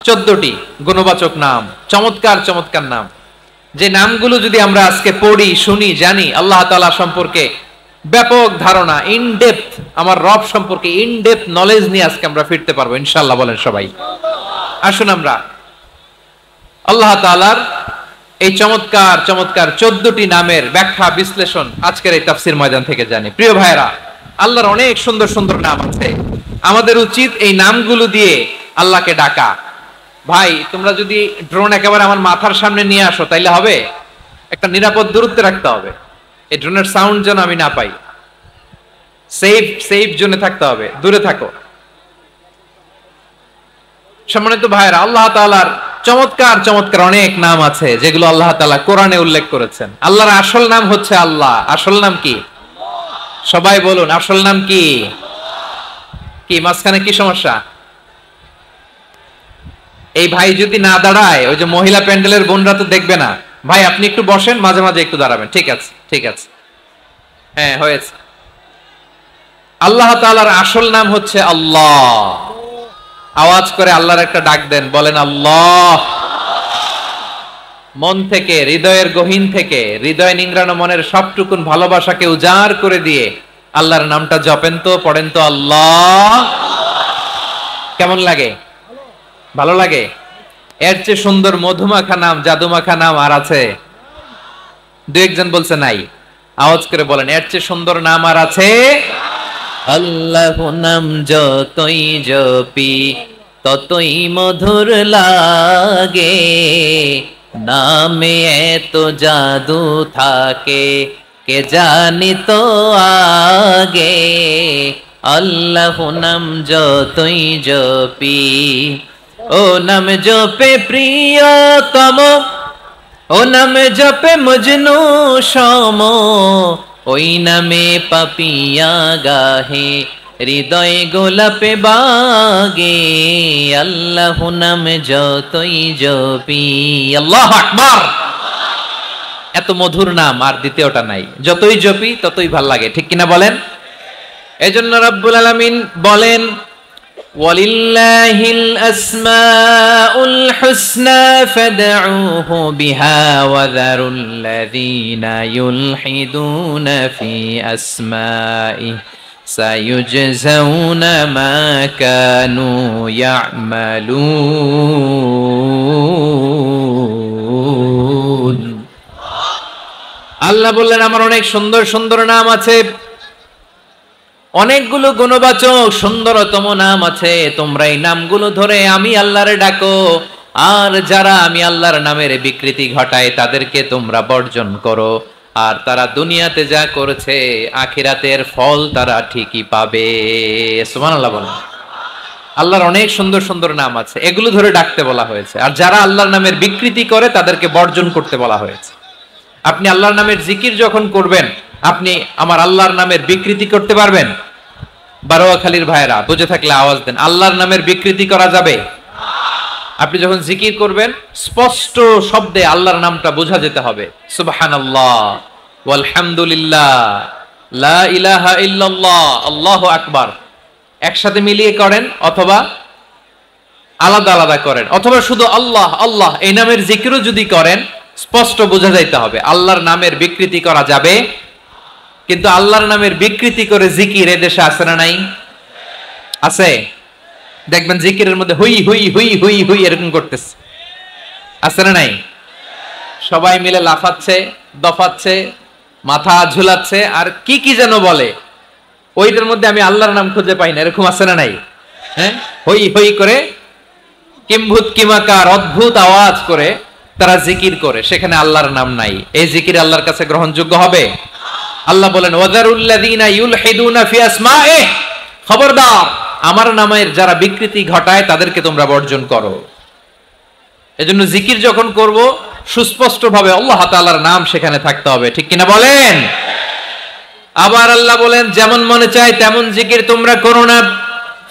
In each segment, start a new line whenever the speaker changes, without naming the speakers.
14টি গুণবাচক নাম, চমৎকার চমৎকার নাম, যে নামগুলো যদি আমরা আজকে পড়ি, শুনি, জানি, আল্লাহ তাআলা সম্পর্কে ব্যাপক ধারণা, ইন ডেপথ, আমার রব সম্পর্কে ইন ডেপথ নলেজ নিয়ে আজকে আমরা ফিরতে পারবো ইনশাআল্লাহ। বলেন সবাই। আসুন আমরা আল্লাহ তাআলার এই চমৎকার চমৎকার 14টি নামের ব্যাখ্যা বিশ্লেষণ আজকের এই তাফসীর ময়দান থেকে জানি। প্রিয় ভাইরা, আল্লাহর অনেক সুন্দর সুন্দর নাম আছে, আমাদের উচিত এই নামগুলো দিয়ে আল্লাহকে ডাকা। ভাই, তোমরা যদি ড্রোন একেবারে আমার মাথার সামনে নিয়ে আসো তাইলে হবে? একটা নিরাপদ দূরত্বে রাখতে হবে, এই ড্রোনের সাউন্ড যেন আমি না পাই। সেফ জোনে থাকতে হবে, দূরে থাকো। সম্মানিত ভাইরা, আল্লাহ তাআলার চমৎকার চমৎকার অনেক নাম আছে যেগুলো আল্লাহ তাআলা কোরআনে উল্লেখ করেছেন। আল্লাহর আসল নাম হচ্ছে আল্লাহ। আসল নাম কি? সবাই বলুন, আসল নাম কি? কি মাঝখানে কি সমস্যা? এই ভাই যদি না দাঁড়ায়, ওই যে মহিলা প্যান্ডেলের বোনরা তো দেখবে না। ভাই আপনি একটু বসেন, মাঝে মাঝে একটু দাঁড়াবেন। ঠিক আছে, ঠিক আছে, হ্যাঁ হয়েছে। আল্লাহ তাআলার আসল নাম হচ্ছে আল্লাহ। আওয়াজ করে আল্লাহর একটা ডাক দেন, বলেন আল্লাহ। মন থেকে, হৃদয়ের গহীন থেকে, হৃদয় নিংড়ানো মনের সবটুকুন ভালোবাসাকে উজাড় করে দিয়ে আল্লাহর নামটা জপেন তো, পড়েন তো আল্লাহ। কেমন লাগে? ভালো লাগে? এর চেয়ে সুন্দর মধুমাখা নাম, জাদুমাখা নাম আর আছে? দু একজন বলছে নাই। আওয়াজ করে বলেন, এর চেয়ে সুন্দর নাম আর আছে? আল্লাহ নাম যতই জপি ততই মধুর লাগে, নামে এত জাদু থাকে কে জানি তো আগে। আল্লাহ নাম যতই জপি, ও নাম জপে প্রিয়তম, ও নাম জপে মজনু সম, ওই নামে পাপিয়া গাহে হৃদয় গোলাপে বাগে। আল্লাহ নাম যতই জপি। আল্লাহু আকবার। এত মধুর নাম আর দ্বিতীয়টা নাই, যতই জপি ততই ভাল লাগে, ঠিক কিনা বলেন? এজন্য রব্বুল আলামিন বলেন, ওয়ালিল্লাহিল আসমাউল হুসনা ফাদউহু বিহা ওয়া যারুল্লাযীনা ইউলহিদুনা ফি আসমাইহি সায়ুজজাউনা মা কানু ইয়ামালুন। আল্লাহ বললেন, আমার অনেক সুন্দর সুন্দর নাম আছে, অনেকগুলো গুণবাচক সুন্দরতম নাম আছে। তোমরা এই নামগুলো ধরে আমি আল্লাহরে ডাকো, আর যারা আমি আল্লাহর নামের বিকৃতি ঘটায় তাদেরকে তোমরা বর্জন করো। আর তারা দুনিয়াতে যা করেছে আখিরাতের ফল তারা ঠিকই পাবে। সুবহানাল্লাহ বলেন। আল্লাহর অনেক সুন্দর সুন্দর নাম আছে, এগুলো ধরে ডাকতে বলা হয়েছে। আর যারা আল্লাহর নামের বিকৃতি করে তাদেরকে বর্জন করতে বলা হয়েছে। আপনি আল্লাহর নামের জিকির যখন করবেন, আপনি আমার আল্লাহর নামের বিকৃতি করতে পারবেন? বারোয়াখালীর ভাইরা বুঝে থাকলে আওয়াজ দেন, আল্লাহর নামের বিকৃতি করা যাবে? আপনি যখন জিকির করবেন স্পষ্ট শব্দে আল্লাহর নামটা বোঝা যেতে হবে। সুবহানাল্লাহ, ওয়ালহামদুলিল্লাহ, লা ইলাহা ইল্লাল্লাহ, আল্লাহু আকবার। একসাথে মিলিয়ে করেন অথবা আলাদা আলাদা করেন, অথবা শুধু আল্লাহ আল্লাহ এই নামের জিকিরও যদি করেন স্পষ্ট বোঝা যাইতে হবে। আল্লাহর নামের বিকৃতি করা যাবে, কিন্তু আল্লাহর নামের বিকৃতি করে জিকির এদেশে আছে না নাই? আছে। দেখবেন জিকিরের মধ্যে হুই হুই হুই হুই হুই এরকম করতেছে, আছে না নাই? সবাই মিলে লাফাচ্ছে, দফাচ্ছে, মাথা ঝুলাচ্ছে, আর কি কি যেন বলে, ওইটার মধ্যে আমি আল্লাহর নাম খুঁজে পাই না, এরকম আছে না নাই? হ্যাঁ, হই হই করে কিম্ভূত কিমাকার অদ্ভুত আওয়াজ করে তারা জিকির করে, সেখানে আল্লাহর নাম নাই। এই জিকির আল্লাহর কাছে গ্রহণযোগ্য হবে? আল্লাহ বলেন, ওয়াযারুল্লাযীনা ইউলহিদুনা ফি আসমাইহি, খবরদার আমার নামের যারা বিকৃতি ঘটায় তাদেরকে তোমরা বর্জন করো। এজন্য জিকির যখন করব সুস্পষ্ট ভাবে আল্লাহ তাআলার নাম সেখানে থাকতে হবে, ঠিক কিনা বলেন? আবার আল্লাহ বলেন, যেমন মনে চায় তেমন জিকির তোমরা করো না।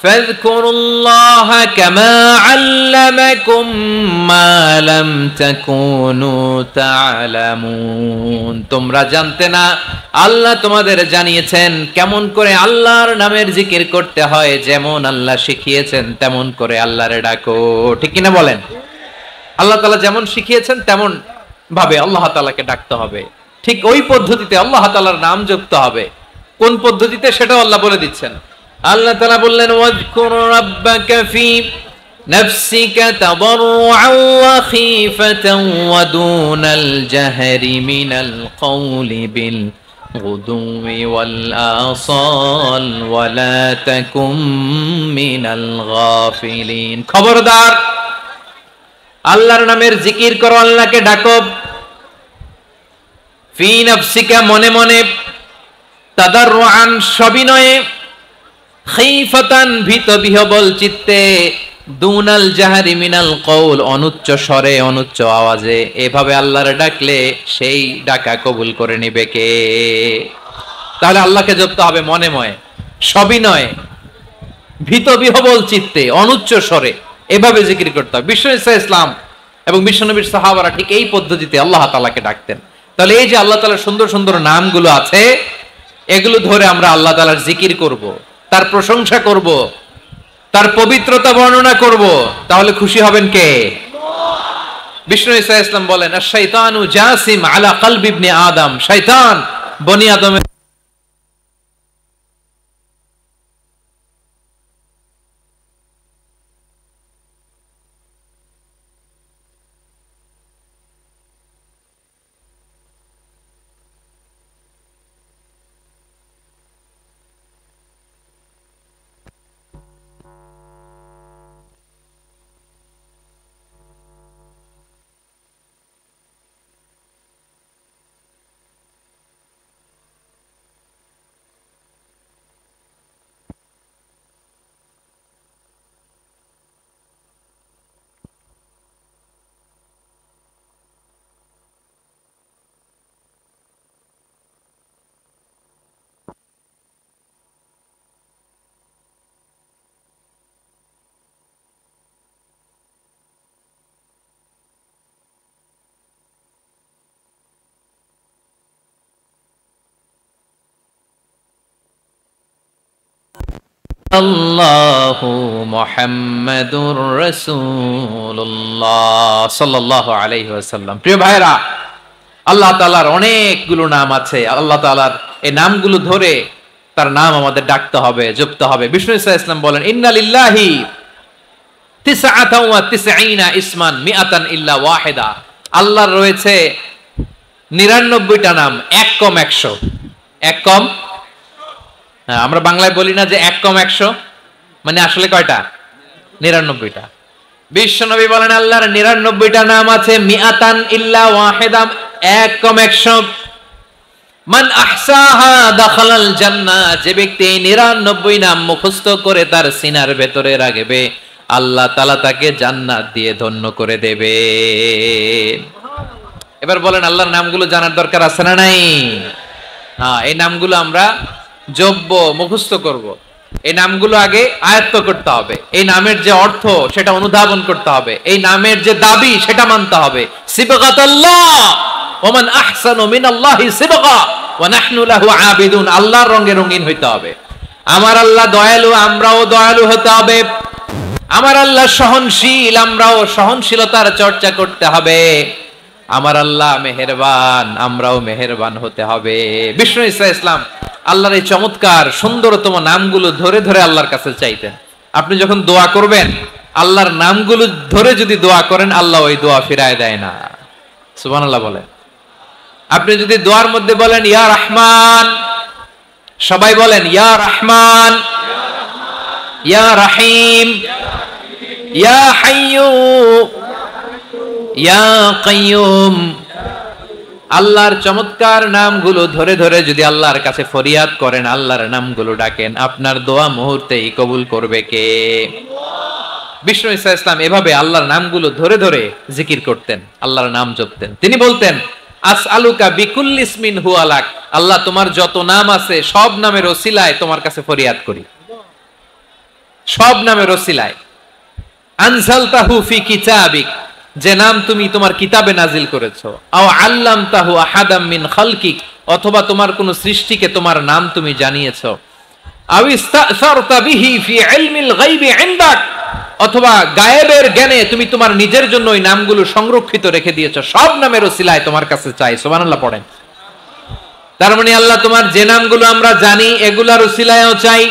ফাযকুরুল্লাহা কামা আল্লামাকুম মা লাম তাকুনু তা'লামুন। তোমরা জানতে না, আল্লাহ তোমাদের জানিয়েছেন কেমন করে আল্লাহর নামের জিকির করতে হয়, যেমন আল্লাহ শিখিয়েছেন তেমন করে আল্লাহরে ডাকো। ঠিক কিনা বলেন? আল্লাহ তাআলা যেমন শিখিয়েছেন তেমন ভাবে আল্লাহ তাআলাকে ডাকতে হবে, ঠিক ওই পদ্ধতিতে আল্লাহ তাআলার নাম জপতে হবে। কোন পদ্ধতিতে সেটাও আল্লাহ বলে দিচ্ছেন। আল্লাহ তাআলা বললেন, ওয়াযকুর রাব্বাকা ফি নাফসিকা তাদাররুআন ওয়া খীফাতান ওয়া দুনাল জাহরি মিনাল কওলি বিল গুদুই ওয়াল আসাল ওয়া লা তাকুম মিনাল গাফিলিন। খবরদার, আল্লাহর নামের জিকির করো, আল্লাহকে ডাকো। ফি নাফসিকা, মনে মনে, তাদাররুআন, সবিনয়ে, খীফাতান, ভীত বিহবল চিত্তে, দুনাল জাহারি মিনাল কওল, অনুচ্চ স্বরে অনুচ্চ আওয়াজে। এভাবে আল্লাহর ডাকলে সেই ডাকা কবুল করে নিবে কে? তাহলে আল্লাহকে জপতে হবে মনে মনে, সবিনয়ে, ভীত বিহবল চিত্তে, অনুচ্চ স্বরে, এভাবে জিকির করতে হবে। বিশ্বনবী ইসলাম এবং বিশ্বনবীর সাহাবারা ঠিক এই পদ্ধতিতে আল্লাহ তাআলাকে ডাকতেন। তাহলে এই যে আল্লাহ তাআলার সুন্দর সুন্দর নামগুলো আছে, এগুলো ধরে আমরা আল্লাহ তাআলার জিকির করব, তার প্রশংসা করব, তার পবিত্রতা বর্ণনা করব, তাহলে খুশি হবেন কে? বিষ্ণু ঈসা ইসলাম বলেন, আশ-শাইতানু জাসিম আলা কলবি ইবনে আদম, শয়তান বনি আদমের আল্লাহু মুহাম্মাদুর রাসূলুল্লাহ সাল্লাল্লাহু আলাইহি ওয়াসাল্লাম। প্রিয় ভাইরা, আল্লাহ তাআলার অনেকগুলো নাম আছে। আল্লাহ তাআলার এই নামগুলো ধরে তার নাম আমাদের ডাকতে হবে, জপতে হবে। বিষ্ণু ঈসা ইসলাম বলেন, ইন্না লিল্লাহি 99 ইসমান মিআতান ইল্লা ওয়াহিদা। আল্লাহর রয়েছে 99টা নাম, এক কম 100। এক কম, হ্যাঁ, আমরা বাংলায় বলি না যে এক কম 100, মানে আসলে কয়টা? 99টা। বিশ্বনবী বলেন, আল্লাহর 99টা নাম আছে, মিআতান ইল্লা ওয়াহিদা, এক কম 100। মান আহসাহা দাখালাল জান্নাহ, যে ব্যক্তি 99 নাম মুখস্থ করে তার সিনার ভেতরে রাখবে, আল্লাহ তাআলা তাকে জান্নাত দিয়ে ধন্য করে দেবে। এবার বলেন, আল্লাহর নামগুলো জানার দরকার আছে না নাই? হ্যাঁ, এই নামগুলো আমরা জপব, মুখস্থ করব। এই নামগুলো আগে আয়ত্ত করতে হবে। এই নামের যে অর্থ সেটা অনুধাবন করতে হবে। এই নামের যে দাবি সেটা মানতে হবে। সিবগাতুল্লাহ ওয়া মান আহসানু মিনাল্লাহি সিবগা ওয়া নাহনু লাহু আবিদুন। আল্লাহর রঙে রঙিন হইতে হবে। আমার আল্লাহ দয়ালু, আমরাও দয়ালু হতে হবে। আমার আল্লাহ সহনশীল, আমরাও সহনশীলতার চর্চা করতে হবে। আমার আল্লাহ মেহেরবান, আমরাও মেহেরবান হতে হবে। বিষ্ণু ঈসা ইসলাম আল্লাহর এই চমৎকার সুন্দরতম নামগুলো ধরে ধরে আল্লাহর কাছে চাইতেন। আপনি যখন দোয়া করবেন, আল্লাহর নামগুলো ধরে যদি দোয়া করেন, আল্লাহ ওই দোয়া ফিরায় দেয় না। সুবহানাল্লাহ বলেন। আপনি যদি দোয়ার মধ্যে বলেন ইয়া রহমান, সবাই বলেন ইয়া রহমান, ইয়া রহিম, ইয়া হাইয়্যু, ইয়া কাইয়্যুম। আল্লাহর চমৎকার নামগুলো ধরে ধরে যদি আল্লাহর কাছে ফরিয়াদ করেন, আল্লাহর নামগুলো ডাকেন, আপনার দোয়া মুহূর্তেই কবুল করবে কে? বিষ্ণু ঈসা ইসলাম এভাবে আল্লাহর নামগুলো ধরে ধরে জিকির করতেন, আল্লাহর নাম জপতেন। তিনি বলতেন, আসআলুকা বিকুল্লি ইসমিন হুয়া লাক, আল্লাহ তোমার যত নাম আছে সব নামের ওসিলায় তোমার কাছে ফরিয়াদ করি। সব নামের ওসিলায়। আনজালতাহু ফি কিতাবিক, যে নাম তুমি তোমার কিতাবে নাজিল করেছো। আও আল্লামতাহু আহাদাম মিন খালকিক, অথবা তোমার কোন সৃষ্টিকে তোমার নাম তুমি জানিয়েছো। আও ইস্তাসারতা বিহি ফি ইলমিল গায়বি ইনদাক, অথবা গায়েবের জ্ঞানে তুমি তোমার নিজের জন্য ওই নামগুলো সংরক্ষিত রেখে দিয়েছো। সব নামের ওসিলায় তোমার কাছে চাই। সুবহানাল্লাহ পড়েন। তার মানে আল্লাহ তোমার যে নামগুলো আমরা জানি এগুলার ওসিলায়ও চাই,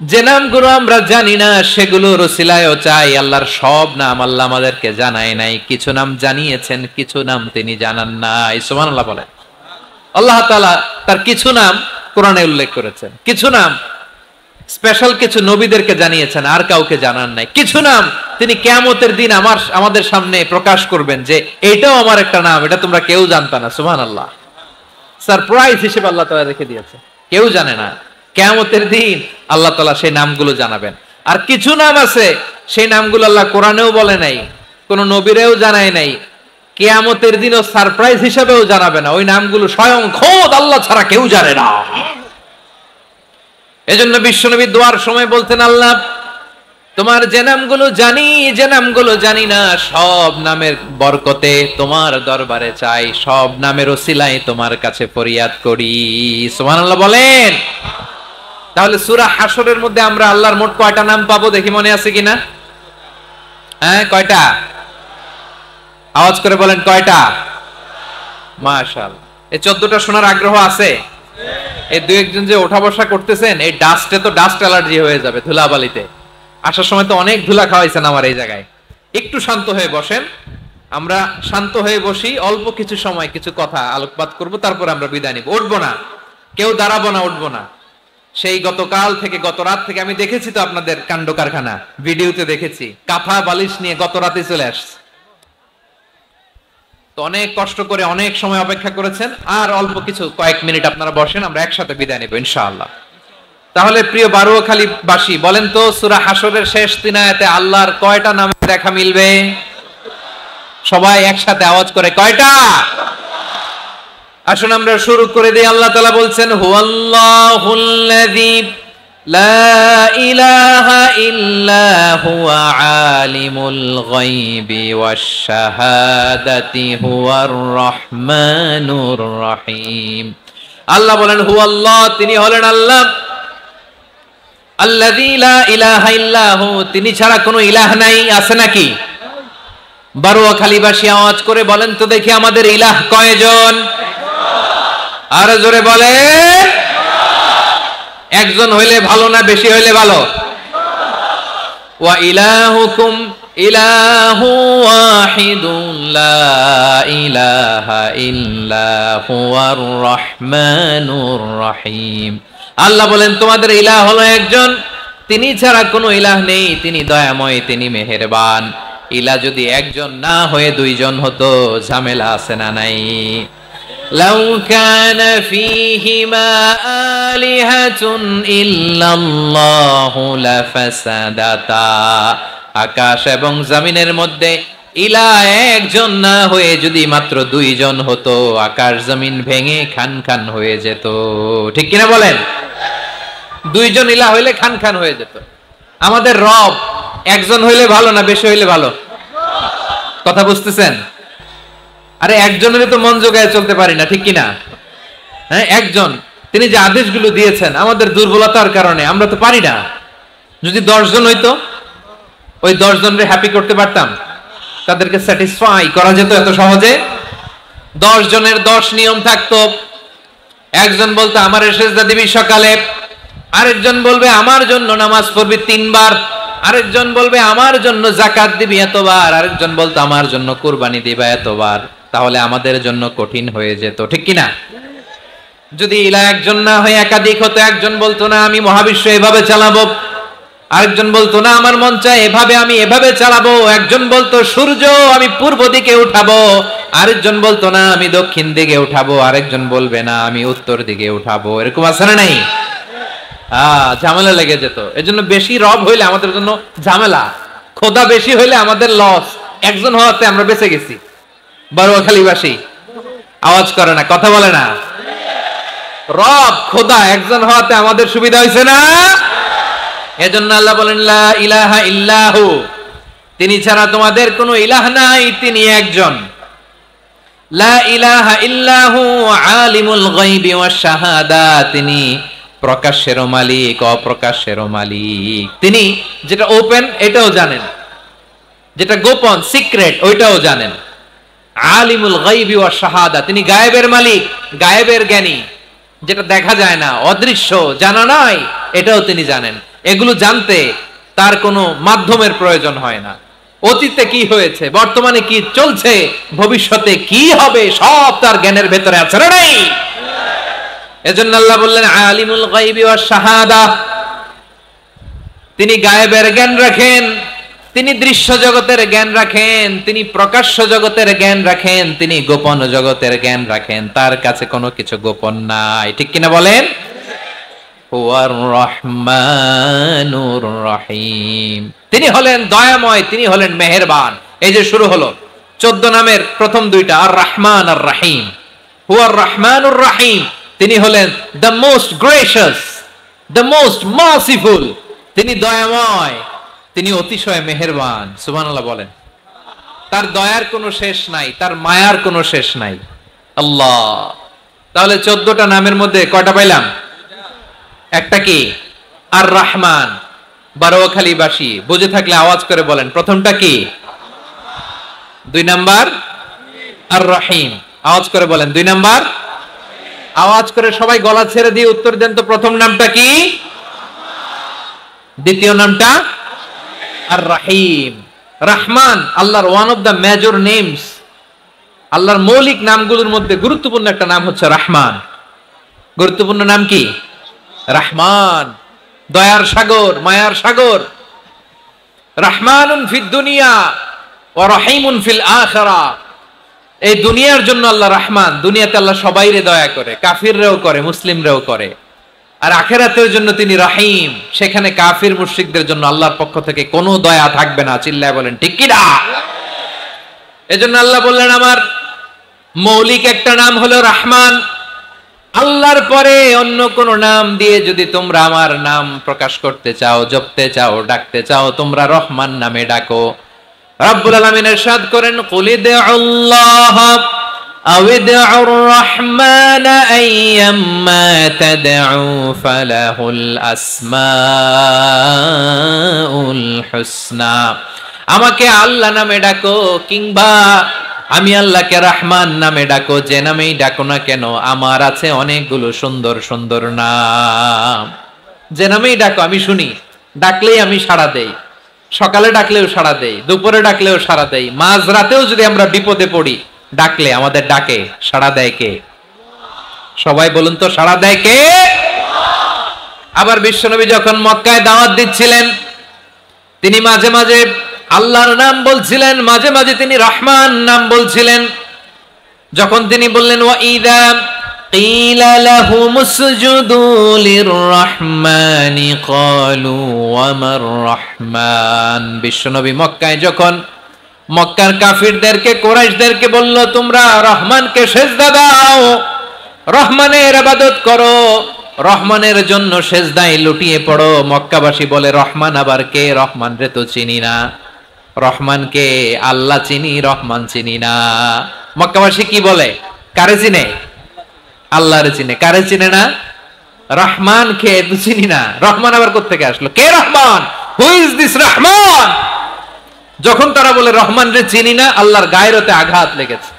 যে নামগুলো আমরা জানি না সেগুলোর ওসিলায়ও চাই। আল্লাহর সব নাম আল্লাহ আমাদেরকে জানায় নাই, কিছু নাম জানিয়েছেন, কিছু নাম তিনি জানান নাই। সুবহানাল্লাহ বলেন। আল্লাহ তাআলা তার কিছু নাম কোরআনে উল্লেখ করেছেন, কিছু নাম স্পেশাল কিছু নবীদেরকে জানিয়েছেন, আর কাউকে জানান নাই। কিছু নাম তিনি কিয়ামতের দিন আমাদের সামনে প্রকাশ করবেন যে এইটাও আমার একটা নাম, এটা তোমরা কেউ জানতা না। সুবহানাল্লাহ, সারপ্রাইজ হিসেবে আল্লাহ তাআলা রেখে দিয়েছে, কেউ জানে না। কিয়ামতের দিন আল্লাহ তাআলা সেই নামগুলো জানাবেন। আর কিছু নাম আছে সেই নামগুলো আল্লাহ কোরআনেও বলে নাই, কোন নবীরেও জানায় নাই, কিয়ামতের দিনও সারপ্রাইজ হিসেবেও জানাবে না। ওই নামগুলো স্বয়ং খোদ আল্লাহ ছাড়া কেউ জানে না। এজন্য বিশ্বনবী দোয়ার সময় বলতেন, আল্লাহ তোমার যে নামগুলো জানি, যে নামগুলো জানি না, সব নামের বরকতে তোমার দরবারে চাই, সব নামের ওসিলায় তোমার কাছে ফরিয়াদ করি। সুবহানাল্লাহ বলেন। তাহলে সূরা হাশরের মধ্যে আমরা আল্লাহর মোট কয়টা নাম পাবো দেখি, মনে আছে কিনা? হ্যাঁ, কয়টা? আওয়াজ করে বলেন, কয়টা? মাশাআল্লাহ। এই 14টা শোনার আগ্রহ আছে? এই দুই একজন যে ওঠা বসা করতেছেন, এই ডাস্টে তো ডাস্ট অ্যালার্জি হয়ে যাবে, ধুলাবালিতে। আসার সময় তো অনেক ধুলা খাওয়াইছেন আমার এই জায়গায়। একটু শান্ত হয়ে বসেন, আমরা শান্ত হয়ে বসি, অল্প কিছু সময় কিছু কথা আলোকপাত করব, তারপর আমরা বিদায় নিব। উঠবো না, কেউ দাঁড়াবো না, উঠবো না। সেই গতকাল থেকে, গত রাত থেকে আমি দেখেছি তো আপনাদের কাণ্ড কারখানা, ভিডিওতে দেখেছি, কাঁথা বালিশ নিয়ে গত রাতে চলে আসছে। তো অনেক কষ্ট করে অনেক সময় অপেক্ষা করেছেন, আর অল্প কিছু কয়েক মিনিট আপনারা বসেন, আমরা একসাথে বিদায় নিব ইনশাআল্লাহ। তাহলে প্রিয় বারুয়াখালীবাসী, বলেন তো সূরা হাশরের শেষ 3 আয়াতে আল্লাহর কয়টা নামে দেখা মিলবে? সবাই একসাথে আওয়াজ করে, কয়টা? আসুন আমরা শুরু করে দিই। আল্লাহ তাআলা বলছেন, হুয়াল্লাহুল্লাযী লা ইলাহা ইল্লা হুয়া আলিমুল গায়বি ওয়াশ শাহাদাতি হুয়ার রহমানুর রহিম। আল্লাহ বলেন, হুয়াল্লাহ, তিনি হলেন আল্লাহ, আল্লাযী লা ইলাহা ইল্লাহু, তিনি ছাড়া কোনো ইলাহ নাই। আছে নাকি? বারুয়াখালীবাসী আওয়াজ করে বলেন তো দেখি, আমাদের ইলাহ কয়জন? আর জোরে বলে। একজন হইলে ভালো না বেশি হইলে ভালো? ওয়া ইলাহুকুম ইলাহু ওয়াহিদুন লা ইলাহা ইল্লা হুয়ার রহমানুর রহিম। আল্লাহ বলেন, তোমাদের ইলাহ হলো একজন, তিনি ছাড়া কোনো ইলাহ নেই, তিনি দয়াময়, তিনি মেহেরবান। ইলাহ যদি একজন না হয়ে দুইজন হতো, ঝামেলা আছে না নাই? লাউ কানা ফীহিমা আলিহাতুন ইল্লাল্লাহু লাফাসাদাতা, আকাশ এবং জমিনের মধ্যে ইলাহ একজন না হয়ে যদি মাত্র দুইজন হতো, আকাশ জমিন ভেঙে খান খান হয়ে যেত। ঠিক কিনা বলেন? দুইজন ইলাহ হইলে খান খান হয়ে যেত। আমাদের রব একজন হইলে ভালো না বেশি হইলে ভালো? কথা বুঝতেছেন? আরে একজনের তো মন জোগায় চলতে পারি না, ঠিক কিনা? হ্যাঁ, একজন, তিনি যে আদেশগুলো দিয়েছেন আমাদের দুর্বলতার কারণে আমরা তো পারি না। যদি 10 জন হইতো, ওই 10 জনকে হ্যাপি করতে পারতাম, তাদেরকে স্যাটিসফাই করা যেত এত সহজে। 10 জনের 10 নিয়ম থাকতো। একজন বলতো আমার সেজদা দিবি সকালে, আরেকজন বলবে আমার জন্য নামাজ পড়বি 3 বার, আরেকজন বলবে আমার জন্য যাকাত দিবি এতবার, আরেকজন বলতো আমার জন্য কুরবানি দিবা এতবার। তাহলে আমাদের জন্য কঠিন হয়ে যেত, ঠিক কিনা? যদি ইলাহ একজন না হয়ে একাধিক হতো, একজন বলতো না আমি মহাবিশ্ব এভাবে চালাবো, আরেকজন বলতো না আমার মন চায় এভাবে, আমি এভাবে চালাবো, একজন বলতো সূর্য আমি পূর্ব দিকে উঠাবো, আরেকজন বলতো না আমি দক্ষিণ দিকে উঠাবো, আরেকজন বলবে না আমি উত্তর দিকে উঠাবো। এরকম আছে না নাই? ঝামেলা লেগে যেত। এজন্য বেশি রব হইলে আমাদের জন্য ঝামেলা, খোদা বেশি হইলে আমাদের লস। একজন হওয়াতে আমরা বেঁচে গেছি। বারুয়াখালীবাসী আওয়াজ করে না, কথা বলে না। রব খোদা একজন হওয়াতে আমাদের সুবিধা হয়েছে না? এজন্য আল্লাহ বলেন লা ইলাহা ইল্লাহু, তিনি ছাড়া তোমাদের কোনো ইলাহ নাই, তিনি একজন। লা ইলাহা ইল্লাহু আলিমুল গায়বি ওয়াশ শাহাদা, তিনি প্রকাশ্যেরও মালিক অপ্রকাশ্যেরও মালিক। তিনি যেটা ওপেন এটাও জানেন, যেটা গোপন সিক্রেট ওইটাও জানেন। আলিমুল গায়বি ওয়াশ শাহাদা, তিনি গায়েবের মালিক, গায়েবের জ্ঞানী, যেটা দেখা যায় না, অদৃশ্য, জানা নাই, এটাও তিনি জানেন। এগুলো জানতে তার কোনো মাধ্যমের প্রয়োজন হয় না। অতীতে কি হয়েছে, বর্তমানে কি চলছে, ভবিষ্যতে কি হবে, সব তার জ্ঞানের ভেতরে আছে না নাই? এজন্য আল্লাহ বললেন আলিমুল গায়বি ওয়াশ শাহাদা, তিনি গায়েবের জ্ঞান রাখেন, তিনি দৃশ্য জগতের জ্ঞান রাখেন, তিনি প্রকাশ্য জগতের জ্ঞান রাখেন, তিনি গোপন জগতের জ্ঞান রাখেন। তার কাছে কোনো কিছু গোপন নাই, ঠিক কিনা বলেন? হুয়ার রহমানুর রহিম, তিনি হলেন দয়াময়, তিনি হলেন মেহেরবান। এই যে শুরু হলো 14 নামের প্রথম দুইটা, আর রহমান আর রহিম। হুয়ার রহমানুর রহিম, তিনি হলেন the most gracious, the most merciful, তিনি দয়াময়, তিনি অতিশয় মেহেরবান। সুবহানাল্লাহ বলেন। তার দয়ার কোনো শেষ নাই, তার মায়ার কোনো শেষ নাই। আল্লাহ, তাহলে 14টা নামের মধ্যে কয়টা পাইলাম? একটা কি? আর রহমান। বারোয়াখালীবাসী বুঝে থাকলে আওয়াজ করে বলেন, প্রথমটা কি? 2 নাম্বার আর রহিম। আওয়াজ করে বলেন 2 নাম্বার। আওয়াজ করে সবাই গলা ছেড়ে দিয়ে উত্তর দেন তো, প্রথম নামটা কি? দ্বিতীয় নামটা? আর রহিম। রহমান আল্লাহর one of the major names, আল্লাহর মৌলিক নামগুলোর মধ্যে গুরুত্বপূর্ণ একটা নাম হচ্ছে রহমান। গুরুত্বপূর্ণ নাম কি? রহমান, দয়ার সাগর, মায়ার সাগর। রহমানুন ফিদ দুনিয়া ওয়া রহিমুন ফিল আখিরাহ। এই দুনিয়ার জন্য আল্লাহ রহমান, দুনিয়াতে আল্লাহ সবাইরে দয়া করে, কাফিররাও করে, মুসলিমরাও করে। আর আখিরাতের জন্য তিনি রহিম, সেখানে কাফির মুশরিকদের জন্য আল্লাহর পক্ষ থেকে কোনো দয়া থাকবে না। চিল্লায় বলেন ঠিক কি না? এজন্য আল্লাহ বললেন আমার মৌলিক একটা নাম হলো রহমান। আল্লাহর পরে অন্য কোন নাম দিয়ে যদি তোমরা আমার নাম প্রকাশ করতে চাও, জপতে চাও, ডাকতে চাও, তোমরা রহমান নামে ডাকো। রব্বুল আলামিন ইরশাদ করেন, কুলিদুল্লাহ আউদুর রহমান আইয়াম্মা তাদউ ফালাহুল আসমাউল হুসনা। আমাকে আল্লাহ নামে ডাকো, কিংবা আমি আল্লাহকে রহমান নামে ডাকো, যে নামেই ডাকো না কেন আমার আছে অনেকগুলো সুন্দর সুন্দর নাম। যে নামেই ডাকো আমি শুনি, ডাকলেই আমি সাড়া দেই। সকালে ডাকলেও সাড়া দেই, দুপুরে ডাকলেও সাড়া দেই, মাঝরাতেও যদি আমরা বিপদে পড়ি ডাকলে আমাদের ডাকে সাড়া দেয় কে? সবাই বলুন তো, সাড়া দেয় কে? আবার বিশ্বনবী যখন মক্কায় দাওয়াত দিচ্ছিলেন, তিনি মাঝে মাঝে আল্লাহর নাম বলছিলেন, মাঝে মাঝে তিনি রহমান নাম বলছিলেন। যখন তিনি বললেন ওয়া ইযা কিলা লাহুমুসজুদু লিররহমানি ক্বালু ওয়া মার রহমান। বিশ্বনবী মক্কায় যখন মক্কার কাফিরদেরকে, কুরাইশদেরকে বলল তোমরা রহমানকে সিজদা দাও, রহমানের ইবাদত করো, রহমানের জন্য সিজদায় লুটিয়ে পড়ো, মক্কাবাসী বলে রহমান আবার কে? রহমান রে তো চিনি না। রহমানকে আল্লাহ চিনি, রহমান চিনি না। মক্কাবাসী কি বলে? কারে চিনে? আল্লাহরে চিনে। কারে চিনে না? রহমান কে তো চিনি না। রহমান আবার কোত্থেকে আসলো? কে Rahman? Who is this Rahman? যখন তারা বলে রহমান রে চিনি না, আল্লাহর গায়রতে আঘাত লেগেছে।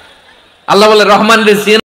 আল্লাহ বলে রহমান রে চিনি